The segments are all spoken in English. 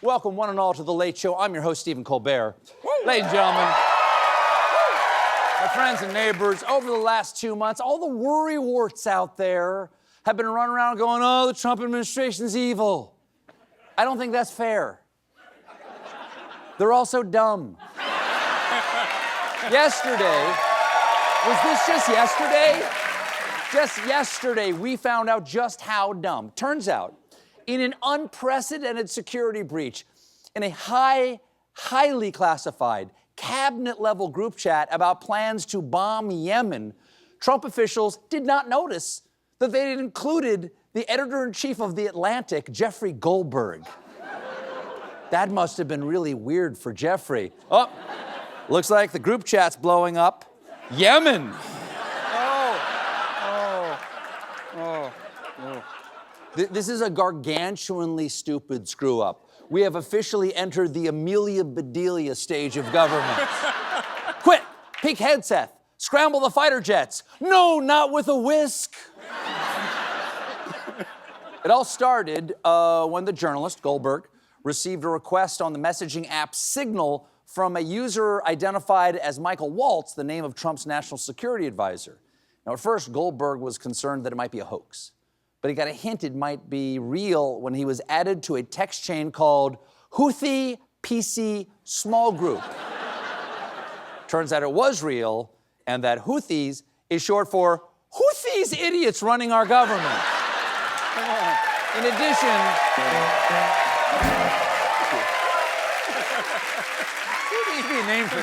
Welcome, one and all, to The Late Show. I'm your host, Stephen Colbert. Ladies and gentlemen, my friends and neighbors, over the last 2 months, all the worrywarts out there have been running around going, oh, the Trump administration's evil. I don't think that's fair. They're also dumb. Yesterday, was this just yesterday? Just yesterday, we found out just how dumb. Turns out, in an unprecedented security breach, in a highly classified, cabinet-level group chat about plans to bomb Yemen, Trump officials did not notice that they had included the editor-in-chief of The Atlantic, Jeffrey Goldberg. That must have been really weird for Jeffrey. Oh, looks like the group chat's blowing up. Yemen. This is a gargantuanly stupid screw-up. We have officially entered the Amelia Bedelia stage of government. Quit! Peak headset! Scramble the fighter jets! No, not with a whisk! It all started when the journalist, Goldberg, received a request on the messaging app Signal from a user identified as Michael Waltz, the name of Trump's national security advisor. Now, at first, Goldberg was concerned that it might be a hoax, but he got a hint it might be real when he was added to a text chain called Houthi PC Small Group. Turns out it was real, and that Houthis is short for Who these idiots running our government? In addition, be named for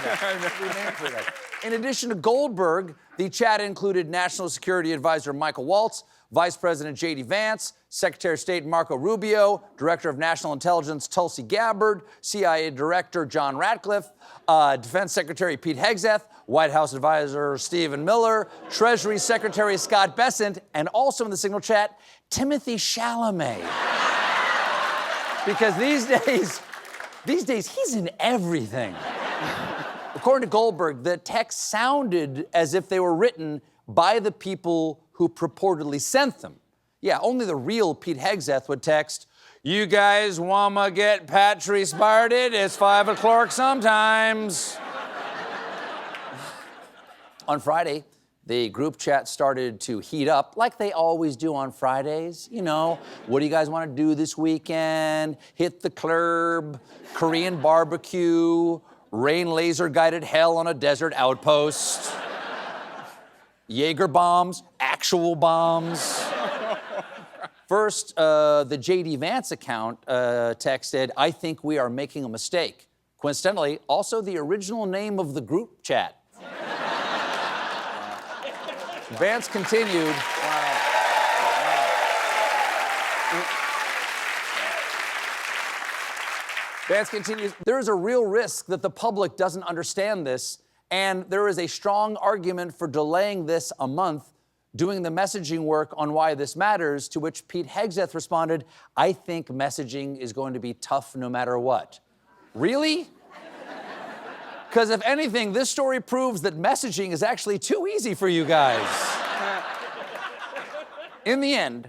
that. In addition to Goldberg, the chat included National Security Advisor Michael Waltz, Vice President J.D. Vance, Secretary of State Marco Rubio, Director of National Intelligence Tulsi Gabbard, CIA Director John Ratcliffe, Defense Secretary Pete Hegseth, White House Advisor Stephen Miller, Treasury Secretary Scott Bessent, and also in the Signal chat, Timothy Chalamet. Because these days, he's in everything. According to Goldberg, the texts sounded as if they were written by the people who purportedly sent them. Yeah, only the real Pete Hegseth would text, "You guys wanna get Patry started? It's 5 o'clock sometimes." On Friday, the group chat started to heat up, like they always do on Fridays. You know, what do you guys want to do this weekend? Hit the club, Korean barbecue, rain laser-guided hell on a desert outpost, Jaeger bombs, actual bombs. First, the J.D. Vance account texted, "I think we are making a mistake." Coincidentally, also the original name of the group chat. Vance continued. Vance continues, "There is a real risk that the public doesn't understand this, and there is a strong argument for delaying this a month, doing the messaging work on why this matters," to which Pete Hegseth responded, "I think messaging is going to be tough no matter what." Really? Because if anything, this story proves that messaging is actually too easy for you guys. In the end,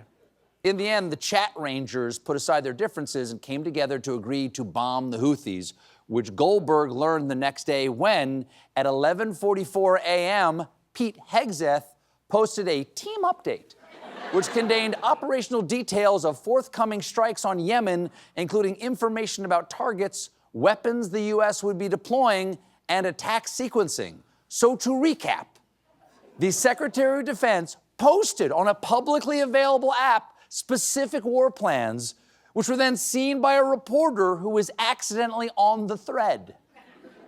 the chat rangers put aside their differences and came together to agree to bomb the Houthis, which Goldberg learned the next day when, at 11:44 a.m., Pete Hegseth posted a team update, which contained operational details of forthcoming strikes on Yemen, including information about targets, weapons the U.S. would be deploying, and attack sequencing. So to recap, the Secretary of Defense posted on a publicly available app specific war plans, which were then seen by a reporter who was accidentally on the thread.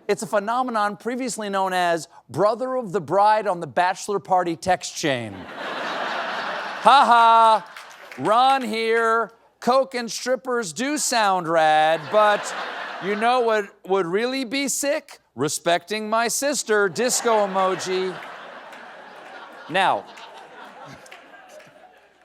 It's a phenomenon previously known as brother of the bride on the bachelor party text chain. Ha ha, Ron here, coke and strippers do sound rad, but you know what would really be sick? Respecting my sister, disco emoji. Now,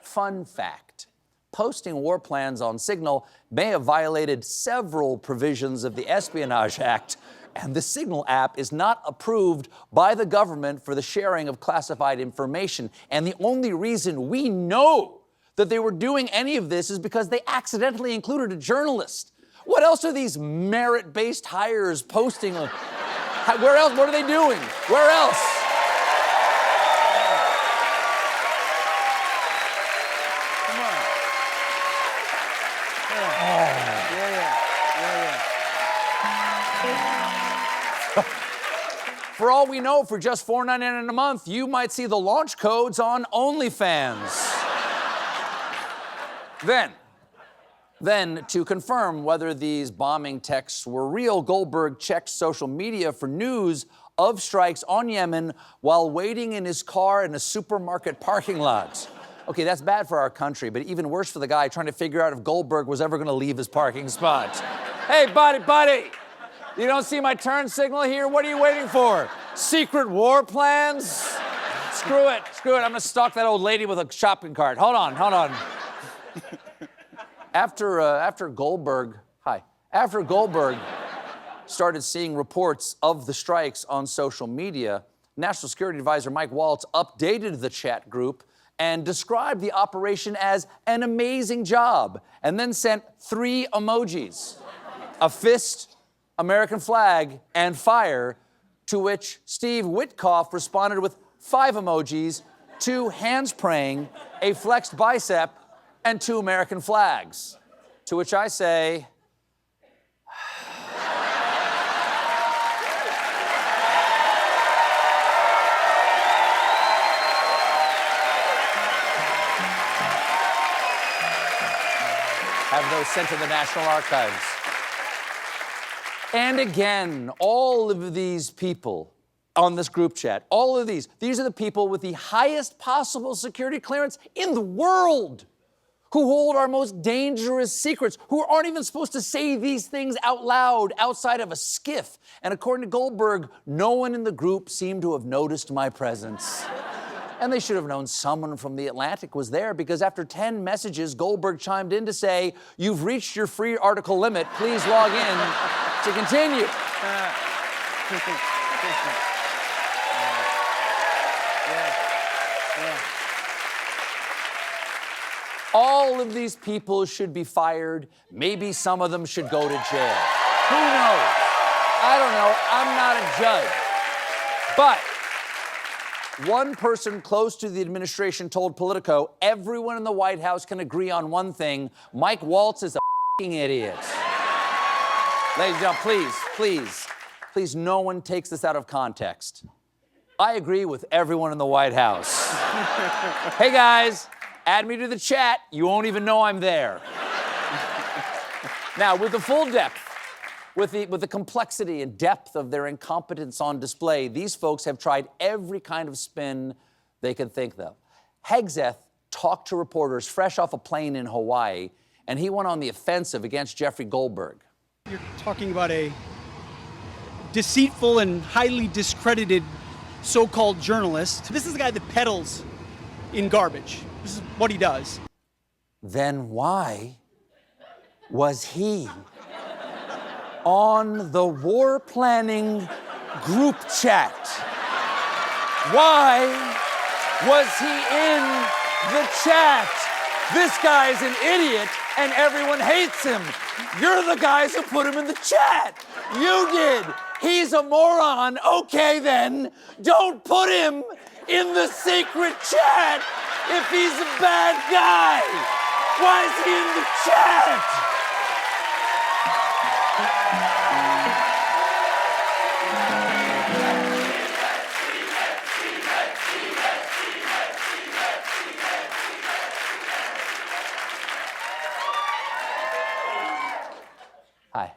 fun fact. Posting war plans on Signal may have violated several provisions of the Espionage Act, and the Signal app is not approved by the government for the sharing of classified information. And the only reason we know that they were doing any of this is because they accidentally included a journalist. What else are these merit-based hires posting? Where else? What are they doing? Where else? Come on. For all we know, for just $4.99 a month, you might see the launch codes on OnlyFans. Then, to confirm whether these bombing texts were real, Goldberg checked social media for news of strikes on Yemen while waiting in his car in a supermarket parking lot. Okay, that's bad for our country, but even worse for the guy trying to figure out if Goldberg was ever going to leave his parking spot. Hey, buddy, you don't see my turn signal here? What are you waiting for? Secret war plans? Screw it. I'm going to stalk that old lady with a shopping cart. Hold on. After Goldberg started seeing reports of the strikes on social media, National Security Advisor Mike Waltz updated the chat group and described the operation as an amazing job, and then sent 3 emojis: a fist, American flag, and fire, to which Steve Witkoff responded with 5 emojis, 2 hands praying, a flexed bicep, and 2 American flags. To which I say, have those sent to the National Archives. And again, all of these people on this group chat, all of these are the people with the highest possible security clearance in the world, who hold our most dangerous secrets, who aren't even supposed to say these things out loud outside of a skiff. And according to Goldberg, no one in the group seemed to have noticed my presence. And they should have known someone from the Atlantic was there, because after 10 messages, Goldberg chimed in to say, "You've reached your free article limit. Please log in to continue." All of these people should be fired. Maybe some of them should go to jail. Who knows? I don't know. I'm not a judge. But one person close to the administration told Politico, everyone in the White House can agree on one thing: Mike Waltz is a f***ing idiot. Ladies and gentlemen, please, no one takes this out of context. I agree with everyone in the White House. Hey guys, add me to the chat. You won't even know I'm there. Now, with the full depth, with the complexity and depth of their incompetence on display, these folks have tried every kind of spin they could think of. Hegseth talked to reporters fresh off a plane in Hawaii, and he went on the offensive against Jeffrey Goldberg. You're talking about a deceitful and highly discredited so-called journalist. This is the guy that peddles in garbage. This is what he does. Then why was he on the war planning group chat? Why was he in the chat? This guy's an idiot and everyone hates him. You're the guys who put him in the chat. You did. He's a moron. Okay then, don't put him in the secret chat if he's a bad guy. Why is he in the chat? Hi.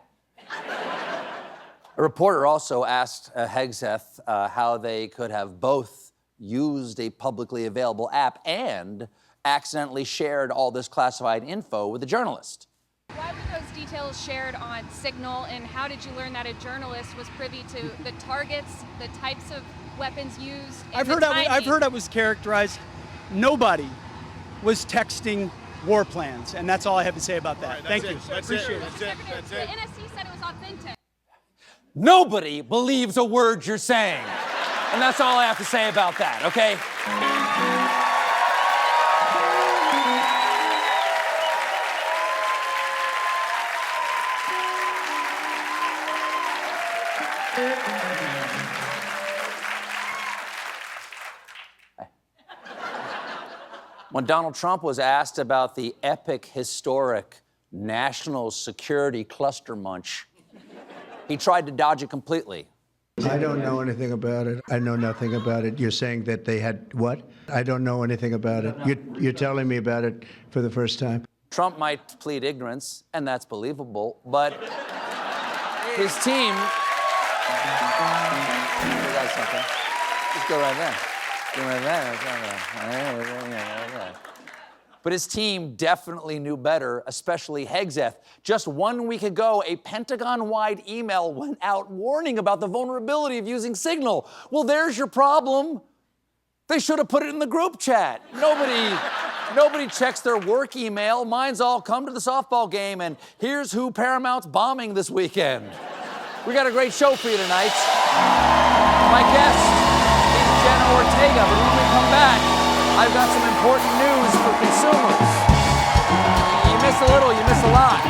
A reporter also asked Hegseth how they could have both used a publicly available app and accidentally shared all this classified info with a journalist. Why were those details shared on Signal, and how did you learn that a journalist was privy to the targets, the types of weapons used? I've heard I was characterized. Nobody was texting war plans, and that's all I have to say about that. Thank you. Appreciate it. The NSC said it was authentic. Nobody believes a word you're saying. And that's all I have to say about that, okay? When Donald Trump was asked about the epic, historic national security cluster munch, he tried to dodge it completely. I don't know anything about it. I know nothing about it. You're saying that they had what? I don't know anything about it. You're telling me about it for the first time. Trump might plead ignorance, and that's believable, but his team... You got something? Just go right there. Go right there. But his team definitely knew better, especially Hegseth. Just 1 week ago, a Pentagon-wide email went out warning about the vulnerability of using Signal. Well, there's your problem. They should have put it in the group chat. Nobody checks their work email. Mine's all come to the softball game, and here's who Paramount's bombing this weekend. We got a great show for you tonight. My guest is Jenna Ortega, but when we come back, I've got some important news for consumers. You miss a little, you miss a lot.